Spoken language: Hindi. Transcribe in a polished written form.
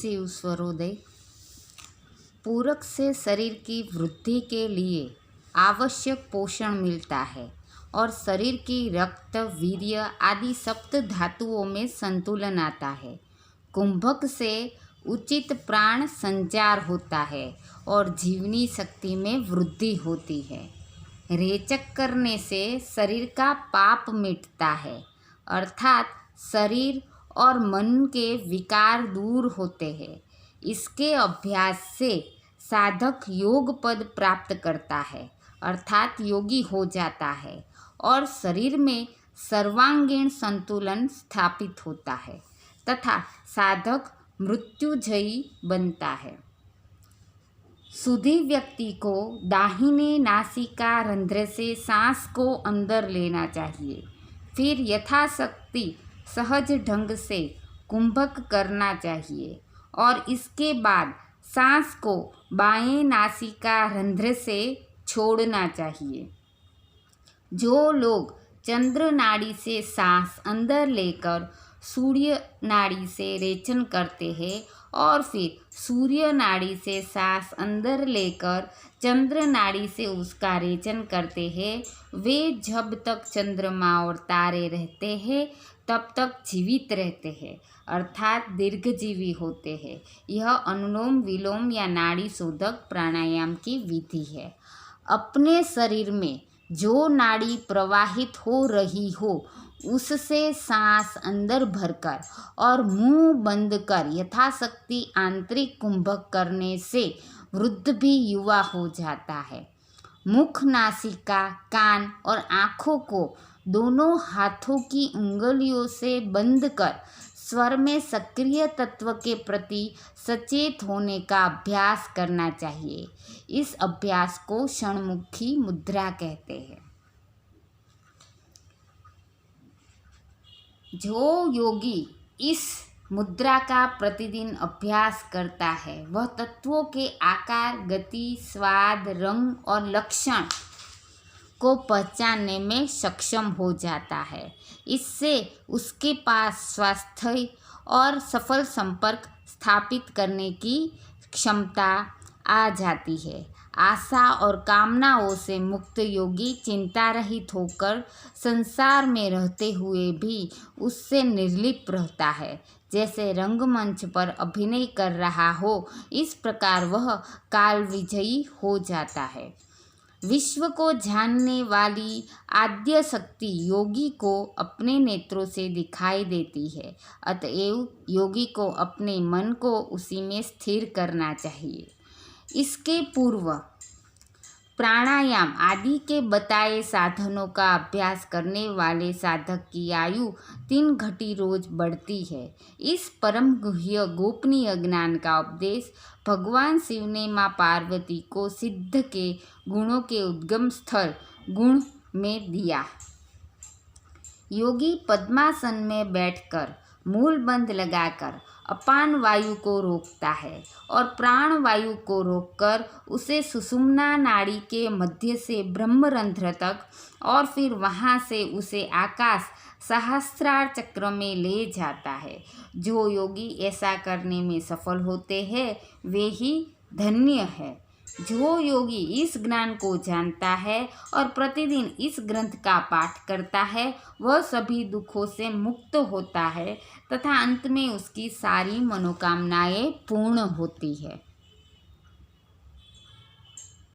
शिव स्वरोदय। पूरक से शरीर की वृद्धि के लिए आवश्यक पोषण मिलता है और शरीर की रक्त, वीर्य आदि सप्त धातुओं में संतुलन आता है। कुंभक से उचित प्राण संचार होता है और जीवनी शक्ति में वृद्धि होती है। रेचक करने से शरीर का पाप मिटता है, अर्थात शरीर और मन के विकार दूर होते हैं। इसके अभ्यास से साधक योग पद प्राप्त करता है, अर्थात योगी हो जाता है और शरीर में सर्वांगीण संतुलन स्थापित होता है तथा साधक मृत्युजयी बनता है। शुद्धि व्यक्ति को दाहिने नासिका रंध्र से सांस को अंदर लेना चाहिए, फिर यथाशक्ति सहज ढंग से कुंभक करना चाहिए और इसके बाद सांस को बाएं नासिका रंध्र से छोड़ना चाहिए। जो लोग चंद्र नाड़ी से सांस अंदर लेकर सूर्य नाड़ी से रेचन करते हैं और फिर सूर्य नाड़ी से सांस अंदर लेकर चंद्र नाड़ी से उसका रेचन करते हैं, वे जब तक चंद्रमा और तारे रहते हैं तब तक जीवित रहते हैं, अर्थात दीर्घजीवी होते हैं। यह अनुलोम विलोम या नाड़ी शोधक प्राणायाम की विधि है। अपने शरीर में जो नाड़ी प्रवाहित हो रही हो उससे सांस अंदर भरकर और मुंह बंद कर यथाशक्ति आंतरिक कुंभक करने से वृद्ध भी युवा हो जाता है। मुख, नासिका, कान और आँखों को दोनों हाथों की उंगलियों से बंद कर स्वर में सक्रिय तत्व के प्रति सचेत होने का अभ्यास करना चाहिए। इस अभ्यास को षणमुखी मुद्रा कहते हैं। जो योगी इस मुद्रा का प्रतिदिन अभ्यास करता है वह तत्वों के आकार, गति, स्वाद, रंग और लक्षण को पहचानने में सक्षम हो जाता है। इससे उसके पास स्वास्थ्य और सफल संपर्क स्थापित करने की क्षमता आ जाती है। आशा और कामनाओं से मुक्त योगी चिंता रहित होकर संसार में रहते हुए भी उससे निर्लिप्त रहता है। जैसे रंगमंच पर अभिनय कर रहा हो, इस प्रकार वह काल विजयी हो जाता है। विश्व को जानने वाली आद्य शक्ति योगी को अपने नेत्रों से दिखाई देती है, अतएव योगी को अपने मन को उसी में स्थिर करना चाहिए। इसके पूर्व प्राणायाम आदि के बताए साधनों का अभ्यास करने वाले साधक की आयु 3 घटी रोज बढ़ती है। इस परम गुह्य गोपनीय ज्ञान का उपदेश भगवान शिव ने माँ पार्वती को सिद्ध के गुणों के उद्गम स्थल गुण में दिया। योगी पद्मासन में बैठकर मूल बंद लगाकर अपान वायु को रोकता है और प्राण वायु को रोककर उसे सुषुम्ना नाड़ी के मध्य से ब्रह्मरंध्र तक और फिर वहाँ से उसे आकाश सहस्त्रार चक्र में ले जाता है। जो योगी ऐसा करने में सफल होते हैं वे ही धन्य है। जो योगी इस ज्ञान को जानता है और प्रतिदिन इस ग्रंथ का पाठ करता है वह सभी दुखों से मुक्त होता है तथा अंत में उसकी सारी मनोकामनाएं पूर्ण होती है।